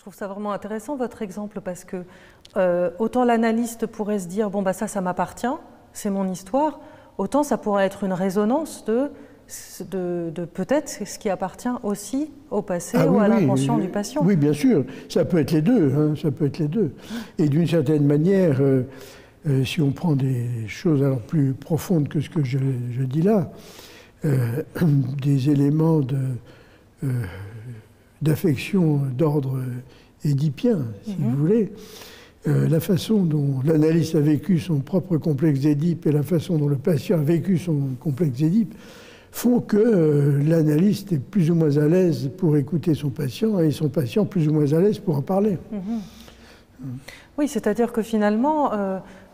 trouve ça vraiment intéressant, votre exemple, parce que autant l'analyste pourrait se dire « bon, bah ça m'appartient, c'est mon histoire », autant ça pourrait être une résonance de peut-être ce qui appartient aussi au passé ou à l'inconscient du patient. Oui, bien sûr, ça peut être les deux, hein, ça peut être les deux. Et d'une certaine manière, si on prend des choses alors plus profondes que ce que je dis là, des éléments d'affection d'ordre édipien, si vous voulez, la façon dont l'analyste a vécu son propre complexe d'Édipe et la façon dont le patient a vécu son complexe d'Édipe font que l'analyste est plus ou moins à l'aise pour écouter son patient et son patient plus ou moins à l'aise pour en parler. Oui, c'est-à-dire que finalement,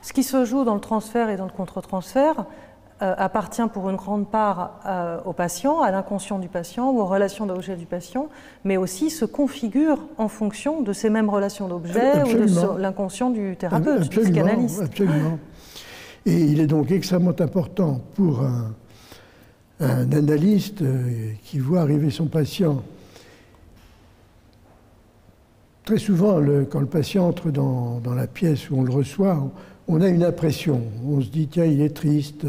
ce qui se joue dans le transfert et dans le contre-transfert appartient pour une grande part au patient, à l'inconscient du patient ou aux relations d'objet du patient, mais aussi se configure en fonction de ces mêmes relations d'objet ou de l'inconscient du thérapeute, du psychanalyste. Absolument. Et il est donc extrêmement important pour un analyste qui voit arriver son patient. Très souvent, quand le patient entre dans la pièce où on le reçoit, on a une impression. On se dit, tiens, il est triste,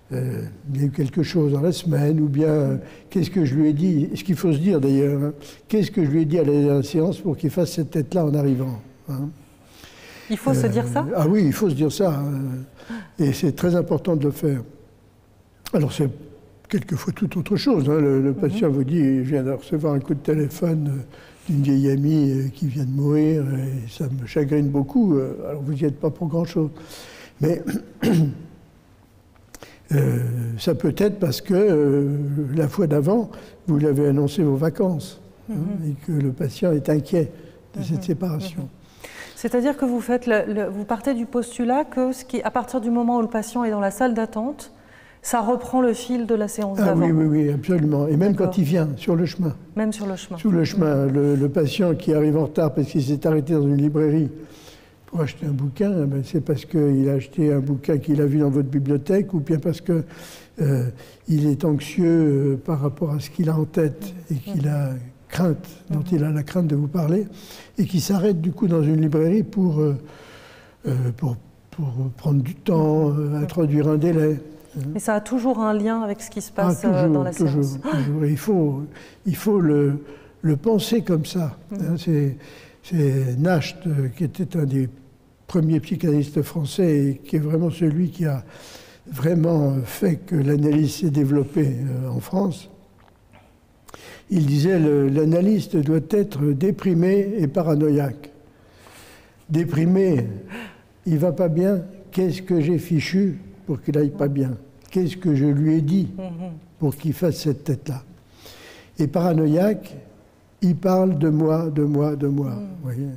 il y a eu quelque chose dans la semaine, ou bien, qu'est-ce que je lui ai dit? Ce qu'il faut se dire d'ailleurs, hein, qu'est-ce que je lui ai dit à la séance pour qu'il fasse cette tête-là en arrivant, hein? Il faut se dire ça? Ah oui, il faut se dire ça. Et c'est très important de le faire. Alors, c'est quelquefois tout autre chose, hein. Le patient vous dit, je viens de recevoir un coup de téléphone d'une vieille amie qui vient de mourir, et ça me chagrine beaucoup. Alors vous n'y êtes pas pour grand-chose. Mais ça peut être parce que la fois d'avant, vous lui avez annoncé vos vacances, hein, et que le patient est inquiet de cette séparation. C'est-à-dire que vous partez du postulat que à partir du moment où le patient est dans la salle d'attente, ça reprend le fil de la séance d'avant. Oui, absolument. Et même quand il vient, sur le chemin. Même sur le chemin. Sur le chemin. Le patient qui arrive en retard parce qu'il s'est arrêté dans une librairie pour acheter un bouquin, ben c'est parce qu'il a acheté un bouquin qu'il a vu dans votre bibliothèque, ou bien parce qu'il est anxieux par rapport à ce qu'il a en tête et qu'il a crainte, dont il a la crainte de vous parler, et qui s'arrête du coup dans une librairie pour prendre du temps, introduire un délai. Mais ça a toujours un lien avec ce qui se passe dans la séance. Toujours. Il faut le penser comme ça. Hein, c'est Nacht, qui était un des premiers psychanalystes français et qui est vraiment celui qui a vraiment fait que l'analyse s'est développée en France. Il disait l'analyste doit être déprimé et paranoïaque. Déprimé, il ne va pas bien, qu'est-ce que j'ai fichu pour qu'il n'aille pas bien? Qu'est-ce que je lui ai dit pour qu'il fasse cette tête-là? Et paranoïaque, il parle de moi, de moi, de moi. Vous voyez ?